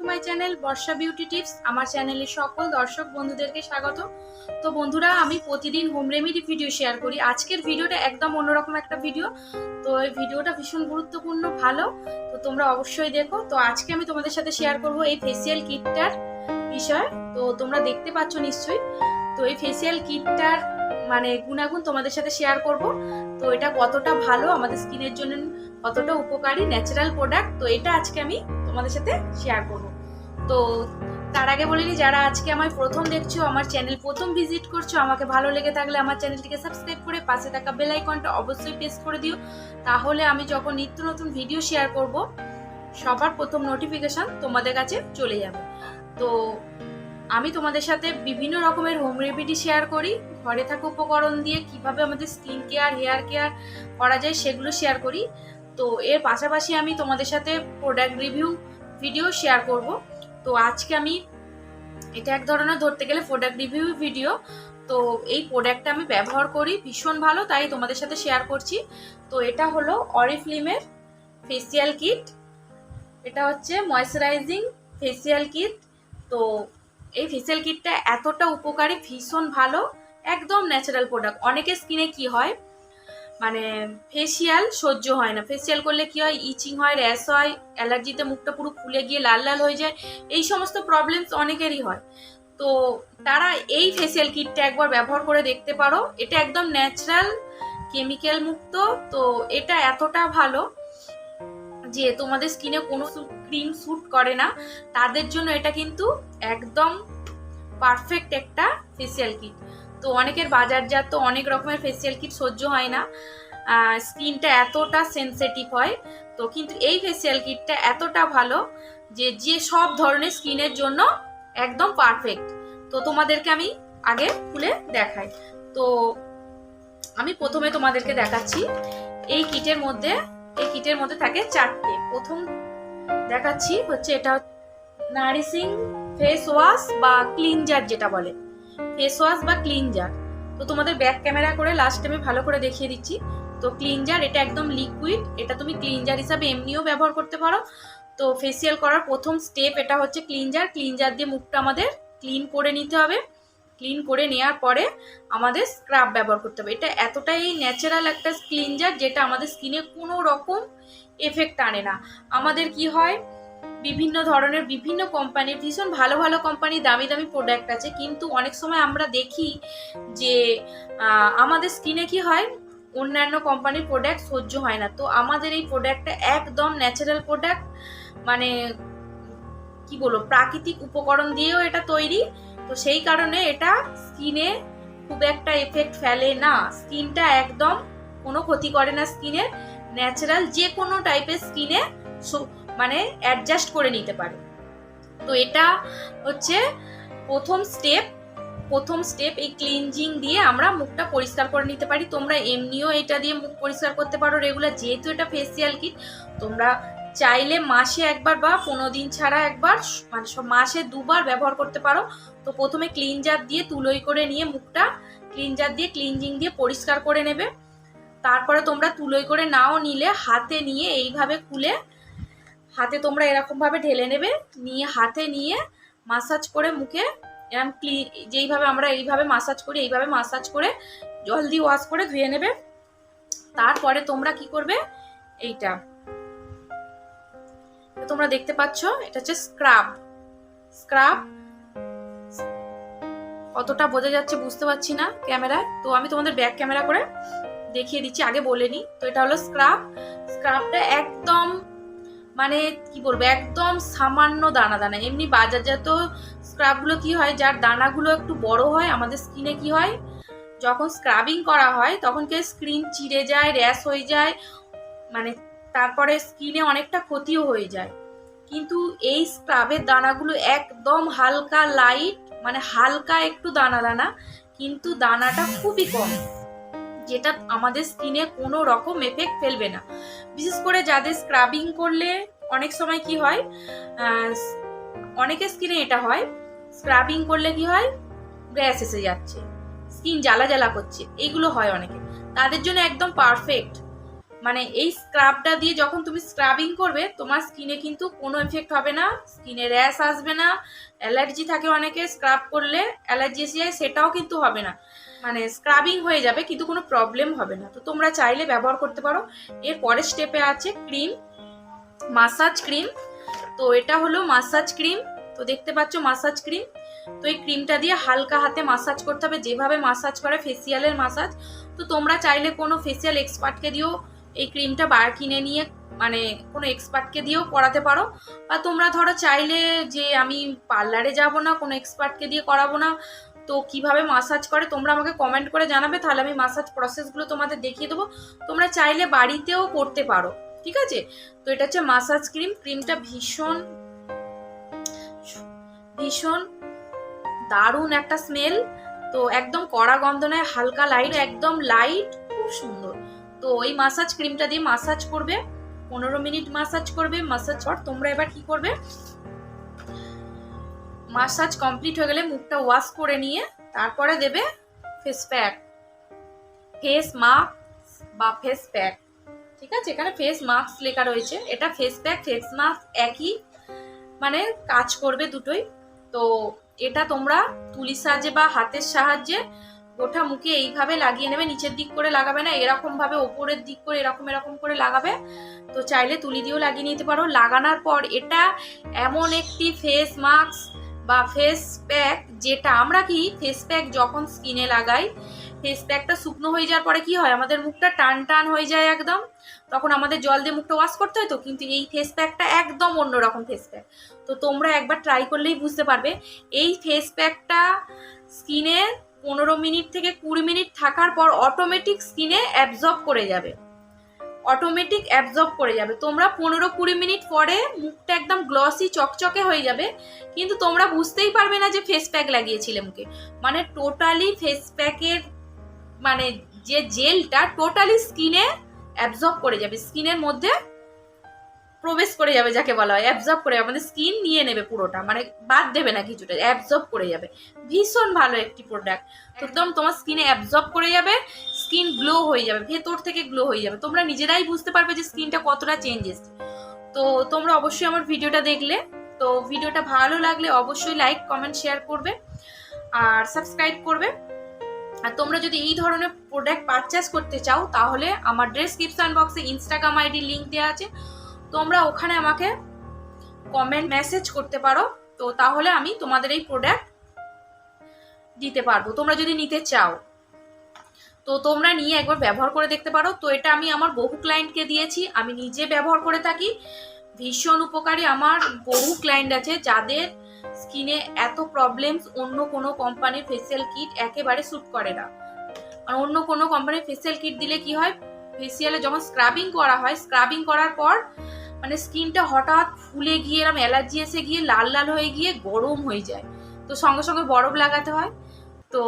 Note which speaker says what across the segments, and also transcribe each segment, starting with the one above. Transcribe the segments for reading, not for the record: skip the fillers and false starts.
Speaker 1: My channel Barsha beauty tips. আমার চ্যানেলে সকল দর্শক বন্ধুদেরকে স্বাগত। তো বন্ধুরা, আমি প্রতিদিন হোম রেমেডি ভিডিও শেয়ার করি। আজকের ভিডিওটা একদম অন্যরকম একটা ভিডিও। তো এই ভিডিওটা ভীষণ গুরুত্বপূর্ণ, ভালো। তো তোমরা অবশ্যই দেখো। তো আজকে আমি তোমাদের সাথে শেয়ার করব এই ফেসিয়াল কিটটার বিষয়। তো তোমরা দেখতে পাচ্ছ নিশ্চয়ই। তো এই ফেসিয়াল কিটটার মানে গুণাগুণ তোমাদের সাথে শেয়ার করব। তো এটা কতটা ভালো আমাদের স্কিনের জন্য, কতটা উপকারী, ন্যাচারাল প্রোডাক্ট, তো এটা আজকে আমি তোমাদের সাথে শেয়ার করব। তো তার আগে বলিনি, যারা আজকে আমার প্রথম দেখছো, আমার চ্যানেল প্রথম ভিজিট করছো, আমাকে ভালো লেগে থাকলে আমার চ্যানেলটিকে সাবস্ক্রাইব করে পাশে থাকা বেল আইকনটা অবশ্যই প্রেস করে দিও। তাহলে আমি যখন নিত্য নতুন ভিডিও শেয়ার করব, সবার প্রথম নোটিফিকেশন তোমাদের কাছে চলে যাবে। তো আমি তোমাদের সাথে বিভিন্ন রকমের হোম রেমেডি শেয়ার করি, ঘরে থাকা উপকরণ দিয়ে কিভাবে আমাদের স্কিন কেয়ার, হেয়ার কেয়ার করা যায় সেগুলো শেয়ার করি। তো এর পাশাপাশি আমি তোমাদের সাথে প্রোডাক্ট রিভিউ ভিডিও শেয়ার করব। তো আজকে আমি এটা এক ধরনের ধরতে গেলে প্রোডাক্ট রিভিউ ভিডিও। তো এই প্রোডাক্টটা আমি ব্যবহার করি, ভীষণ ভালো, তাই তোমাদের সাথে শেয়ার করছি। তো এটা হলো অরিফ্লেমের ফেসিয়াল কিট। এটা হচ্ছে ময়শ্চারাইজিং ফেসিয়াল কিট। তো এই ফেসিয়াল কিটটা এতটা উপকারী, ভীষণ ভালো, একদম ন্যাচারাল প্রোডাক্ট। অনেকের স্কিনে কি হয়, মানে ফেসিয়াল সহ্য হয় না, ফেসিয়াল করলে কি হয়, ইচিং হয়, র্যাশ হয়, অ্যালার্জিতে মুখটা পুরো ফুলে গিয়ে লাল লাল হয়ে যায়, এই সমস্ত প্রবলেমস অনেকেরই হয়। তো তারা এই ফেসিয়াল কিটটা একবার ব্যবহার করে দেখতে পারো। এটা একদম ন্যাচারাল, কেমিক্যাল মুক্ত। তো এটা এতটা ভালো যে তোমাদের স্কিনে কোনো ক্রিম স্যুট করে না, তাদের জন্য এটা কিন্তু একদম পারফেক্ট একটা ফেসিয়াল কিট। তো অনেকের বাজারজাত তো অনেক রকমের ফেসিয়াল কিট সহ্য হয় না, স্কিনটা এতটা সেনসিটিভ হয়। তো কিন্তু এই ফেসিয়াল কিটটা এতটা ভালো যে সব ধরনের স্কিনের জন্য একদম পারফেক্ট। তো তোমাদেরকে আমি আগে খুলে দেখাই। তো আমি প্রথমে তোমাদেরকে দেখাচ্ছি এই কিটের মধ্যে থাকে চারটে। প্রথম দেখাচ্ছি হচ্ছে এটা নারিশিং ফেস ওয়াশ বা ক্লিনজার, যেটা বলে ফেস ওয়াশ বা ক্লিনজার। তো তোমাদের ব্যাক ক্যামেরা করে লাস্ট আমি ভালো করে দেখিয়ে দিচ্ছি। তো ক্লিনজার এটা একদম লিকুইড, এটা তুমি ক্লিনজার হিসাবে এমনিও ব্যবহার করতে পারো। তো ফেসিয়াল করার প্রথম স্টেপ এটা হচ্ছে ক্লিনজার। ক্লিনজার দিয়ে মুখটা আমাদের ক্লিন করে নিতে হবে। ক্লিন করে নেওয়ার পরে আমাদের স্ক্রাব ব্যবহার করতে হবে। এটা এতটাই ন্যাচারাল একটা ক্লিনজার যেটা আমাদের স্কিনে কোনো রকম এফেক্ট আনে না। আমাদের কি হয়, বিভিন্ন ধরনের বিভিন্ন কোম্পানির ভীষণ ভালো ভালো কোম্পানি, দামি দামি প্রোডাক্ট আছে, কিন্তু অনেক সময় আমরা দেখি যে আমাদের স্কিনে কি হয়, অন্যান্য কোম্পানির প্রোডাক্ট সহ্য হয় না। তো আমাদের এই প্রোডাক্টটা একদম ন্যাচারাল প্রোডাক্ট, মানে কি বলবো, প্রাকৃতিক উপকরণ দিয়েও এটা তৈরি। তো সেই কারণে এটা স্কিনে খুব একটা এফেক্ট ফেলে না, স্কিনটা একদম কোনো ক্ষতি করে না স্কিনের, ন্যাচারাল যে কোনো টাইপের স্কিনে মানে অ্যাডজাস্ট করে নিতে পারে। তো এটা হচ্ছে প্রথম স্টেপ এই ক্লিনজিং দিয়ে আমরা মুখটা পরিষ্কার করে নিতে পারি। তোমরা এমনিও এটা দিয়ে মুখ পরিষ্কার করতে পারো রেগুলার, যেহেতু এটা ফেসিয়াল কিট। তোমরা চাইলে মাসে একবার বা 15 দিন ছাড়া একবার, মানে মাসে 2বার ব্যবহার করতে পারো। তো প্রথমে ক্লিনজার দিয়ে তুলোই করে নিয়ে মুখটা ক্লিনজার দিয়ে ক্লিনজিং দিয়ে পরিষ্কার করে নেবে। তারপরে তোমরা তুলোই করে নাও নিলে, হাতে নিয়ে এইভাবে খুলে হাতে তোমরা এরকমভাবে ঢেলে নেবে, নিয়ে হাতে নিয়ে মাসাজ করে মুখে এরকম যেইভাবে আমরা এইভাবে মাসাজ করি, এইভাবে মাসাজ করে জল দিয়ে ওয়াশ করে ধুয়ে নেবে। তারপরে তোমরা কি করবে, এইটা তোমরা দেখতে পাচ্ছ, এটা হচ্ছে স্ক্রাব। কতটা বোঝা যাচ্ছে বুঝতে পারছি না ক্যামেরায়, তো আমি তোমাদের ব্যাক ক্যামেরা করে দেখিয়ে দিচ্ছি, আগে বলে নি। তো এটা হলো স্ক্রাবটা একদম, মানে কি বলবো, একদম সামান্য দানা দানা। এমনি বাজারজাত স্ক্রাবগুলো কি হয়, যার দানাগুলো একটু বড় হয়, আমাদের স্কিনে কি হয়, যখন স্ক্রাবিং করা হয় তখন কি স্কিন চিড়ে যায়, র্যাশ হয়ে যায়, মানে তারপরে স্কিনে অনেকটা ক্ষতিও হয়ে যায়। কিন্তু এই স্ক্রাবের দানাগুলো একদম হালকা লাইট, মানে হালকা একটু দানা দানা, কিন্তু দানাটা খুবই কম, যেটা আমাদের স্কিনে কোনো রকম এফেক্ট ফেলবে না। বিশেষ করে যাদের স্ক্রাবিং করলে অনেক সময় কি হয়, অনেকের স্কিনে এটা হয়, স্ক্রাবিং করলে কি হয়, র্যাশ এসে যাচ্ছে, স্কিন জ্বালা জ্বালা করছে, এইগুলো হয় অনেকে, তাদের জন্য একদম পারফেক্ট। মানে এই স্ক্রাবটা দিয়ে যখন তুমি স্ক্রাবিং করবে তোমার স্কিনে কিন্তু কোনো এফেক্ট হবে না, স্কিনে র্যাশ আসবে না। অ্যালার্জি থাকে অনেকে, স্ক্রাব করলে অ্যালার্জি এসে যায়, সেটাও কিন্তু হবে না। মানে স্ক্রাবিং হয়ে যাবে কিন্তু কোনো প্রবলেম হবে না। তো তোমরা চাইলে ব্যবহার করতে পারো। এর পরের স্টেপে আছে ক্রিম, মাসাজ ক্রিম। তো এটা হলো মাসাজ ক্রিম। তো দেখতে পাচ্ছ মাসাজ ক্রিম। তো এই ক্রিমটা দিয়ে হালকা হাতে মাসাজ করতে হবে, যেভাবে মাসাজ করে ফেসিয়ালের মাসাজ। তো তোমরা চাইলে কোনো ফেসিয়াল এক্সপার্টকে দিয়েও এই ক্রিমটা কিনে নিয়ে মানে কোনো এক্সপার্টকে দিয়েও করাতে পারো। বা তোমরা ধরো চাইলে যে আমি পার্লারে যাব না, কোনো এক্সপার্টকে দিয়ে করাবো না, তো কিভাবে মাসাজ করে তোমরা আমাকে কমেন্ট করে জানাবে, তাহলে আমি মাসাজ প্রসেসগুলো তোমাদের দেখিয়ে দেবো। তোমরা চাইলে বাড়িতেও করতে পারো, ঠিক আছে। তো এটা হচ্ছে মাসাজ ক্রিম। ক্রিমটা ভীষণ ভীষণ দারুণ একটা স্মেল। তো একদম কড়া গন্ধ নয়, হালকা লাইট, একদম লাইট, খুব সুন্দর। তো এই মাসাজ ক্রিমটা দিয়ে মাসাজ করবে, 15 মিনিট মাসাজ করবে। মাসাজ পর তোমরা এবার কি করবে, মাসাজ কমপ্লিট হয়ে গেলে মুখটা ওয়াশ করে নিয়ে তারপরে দেবে ফেস প্যাক, ফেস মাস্ক বা ফেস প্যাক, ঠিক আছে। এখানে ফেস মাস্ক লেখা রয়েছে, এটা ফেস প্যাক ফেস মাস্ক একই মানে কাজ করবে দুটোই। তো এটা তোমরা তুলির সাহায্যে বা হাতের সাহায্যে গোটা মুখে এইভাবে লাগিয়ে নেবে, নিচের দিক করে লাগাবে না, এরকম ভাবে ওপরের দিক করে এরকম এরকম করে লাগাবে। তো চাইলে তুলি দিয়েও লাগিয়ে নিতে পারো। লাগানোর পর এটা এমন একটি ফেস মাস্ক বা ফেস প্যাক, যেটা আমরা কি ফেস প্যাক যখন স্কিনে লাগাই, ফেস প্যাকটা শুকনো হয়ে যাওয়ার পরে কি হয়, আমাদের মুখটা টান টান হয়ে যায় একদম, তখন আমাদের জল দিয়ে মুখটা ওয়াশ করতে হয়। তো কিন্তু এই ফেস প্যাকটা একদম অন্যরকম ফেস প্যাক। তো তোমরা একবার ট্রাই করলেই বুঝতে পারবে। এই ফেস প্যাকটা স্কিনে 15 মিনিট থেকে 20 মিনিট থাকার পর অটোমেটিক স্কিনে অ্যাবজর্ব করে যাবে, অটোমেটিক অ্যাবজর্ব করে যাবে। তোমরা 15-20 মিনিট পরে মুখটা একদম গ্লসি চকচকে হয়ে যাবে, কিন্তু তোমরা বুঝতেই পারবে না যে ফেস প্যাক লাগিয়েছিলে মুখে। মানে টোটালি ফেস প্যাকের মানে যে জেলটা টোটালি স্কিনে অ্যাবজর্ব করে যাবে, স্কিনের মধ্যে প্রবেশ করে যাবে, যাকে বলা হয় অ্যাবজর্ব করে, আমাদের স্কিন নিয়ে নেবে পুরোটা, মানে বাদ দেবে না কিছুটা, অ্যাবজর্ব করে যাবে। ভীষণ ভালো একটি প্রোডাক্ট, একদম তোমার স্কিনে অ্যাবজর্ব করে যাবে, স্কিন গ্লো হয়ে যাবে, ভেতর থেকে গ্লো হয়ে যাবে। তোমরা নিজেরাই বুঝতে পারবে যে স্কিনটা কতটা চেঞ্জ এসছে। তো তোমরা অবশ্যই আমার ভিডিওটা দেখলে, তো ভিডিওটা ভালো লাগলে অবশ্যই লাইক কমেন্ট শেয়ার করবে আর সাবস্ক্রাইব করবে। আর তোমরা যদি এই ধরনের প্রোডাক্ট পারচেস করতে চাও তাহলে আমার ডেসক্রিপশন বক্সে ইনস্টাগ্রাম আইডি লিঙ্ক দেওয়া আছে, তোমরা ওখানে আমাকে কমেন্ট মেসেজ করতে পারো। তো তাহলে আমি তোমাদের এই প্রোডাক্ট দিতে পারবো, তোমরা যদি নিতে চাও। তো তোমরা নিয়ে একবার ব্যবহার করে দেখতে পারো। তো এটা আমি আমার বহু ক্লায়েন্টকে দিয়েছি, আমি নিজে ব্যবহার করে থাকি, ভীষণ উপকারী। আমার বহু ক্লায়েন্ট আছে যাদের স্কিনে এত প্রবলেমস, অন্য কোনো কোম্পানির ফেসিয়াল কিট একেবারে স্যুট করে না। আর অন্য কোনো কোম্পানির ফেসিয়াল কিট দিলে কি হয়, ফেসিয়ালে যখন স্ক্রাবিং করা হয়, স্ক্রাবিং করার পর মানে স্কিনটা হঠাৎ ফুলে গিয়ে এরকম অ্যালার্জি এসে গিয়ে লাল লাল হয়ে গিয়ে গরম হয়ে যায়। তো সঙ্গে সঙ্গে বরফ লাগাতে হয়, তো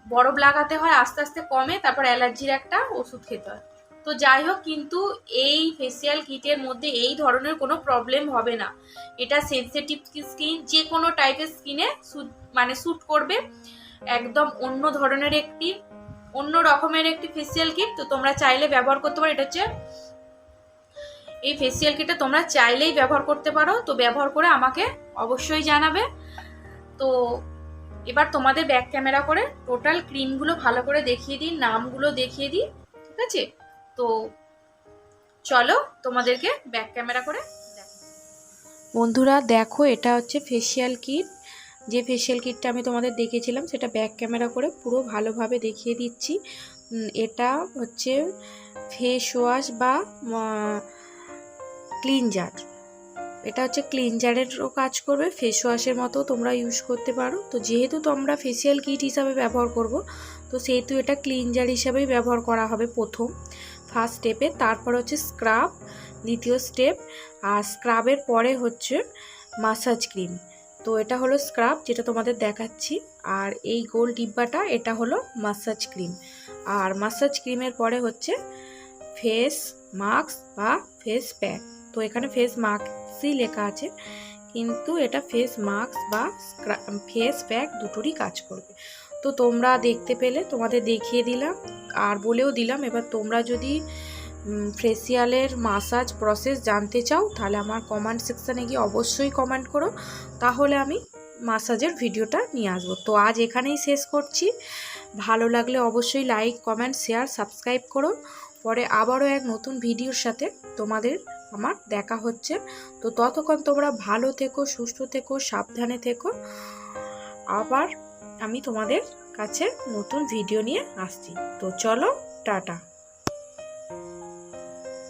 Speaker 1: বরফ লাগাতে হয়, আস্তে আস্তে কমে, তারপর অ্যালার্জির একটা ওষুধ খেতে হয়। তো যাই হোক, কিন্তু এই ফেসিয়াল কিটের মধ্যে এই ধরনের কোনো প্রবলেম হবে না। এটা সেনসিটিভ স্কিন, যে কোনো টাইপের স্কিনে মানে স্যুট করবে। একদম অন্য ধরনের একটি, অন্য রকমের একটি ফেসিয়াল কিট। তো তোমরা চাইলে ব্যবহার করতে পারো। এটা হচ্ছে এই ফেসিয়াল কিটটা তোমরা চাইলেই ব্যবহার করতে পারো। তো ব্যবহার করে আমাকে অবশ্যই জানাবে। তো এবার তোমাদের ব্যাক ক্যামেরা করে টোটাল ক্রিমগুলো ভালো করে দেখিয়ে দিই, নামগুলো দেখিয়ে দিই, ঠিক আছে। তো চলো তোমাদেরকে ব্যাক ক্যামেরা করে বন্ধুরা দেখো, এটা হচ্ছে ফেসিয়াল কিট। যে ফেসিয়াল কিটটা আমি তোমাদের দেখিয়েছিলাম সেটা ব্যাক ক্যামেরা করে পুরো ভালোভাবে দেখিয়ে দিচ্ছি। এটা হচ্ছে ফেস ওয়াশ বা ক্লিনজার। এটা হচ্ছে ক্লিনজারেরও কাজ করবে, ফেস ওয়াশের মতো তোমরা ইউজ করতে পারো। তো যেহেতু তোমরা ফেসিয়াল কিট হিসাবে ব্যবহার করব, তো সেহেতু এটা ক্লিনজার হিসাবেই ব্যবহার করা হবে প্রথম ফার্স্ট স্টেপে। তারপর হচ্ছে স্ক্রাব দ্বিতীয় স্টেপ, আর স্ক্রাবের পরে হচ্ছে মাসাজ ক্রিম। তো এটা হলো স্ক্রাব যেটা তোমাদের দেখাচ্ছি, আর এই গোল ডিব্বাটা এটা হলো মাসাজ ক্রিম। আর মাসাজ ক্রিমের পরে হচ্ছে ফেস মাস্ক বা ফেস প্যাক। তো এখানে ফেস মাস্কই লেখা আছে, কিন্তু এটা ফেস মাস্ক বা ফেস প্যাক দুটোরই কাজ করবে। তো তোমরা দেখতে পেলে, তোমাদের দেখিয়ে দিলাম আর বলেও দিলাম। এবার তোমরা যদি ফেসিয়ালের মাসাজ প্রসেস জানতে চাও তাহলে আমার কমেন্ট সেকশানে গিয়ে অবশ্যই কমেন্ট করো, তাহলে আমি মাসাজের ভিডিওটা নিয়ে আসবো। তো আজ এখানেই শেষ করছি। ভালো লাগলে অবশ্যই লাইক, কমেন্ট, শেয়ার, সাবস্ক্রাইব করো। পরে আবারও এক নতুন ভিডিওর সাথে তোমাদের আমার দেখা হচ্ছে। তো ততক্ষণ তোমরা ভালো থেকো, সুস্থ থেকো, সাবধানে থেকো। আবার আমি তোমাদের কাছে নতুন ভিডিও নিয়ে আসছি। তো চলো, টাটা।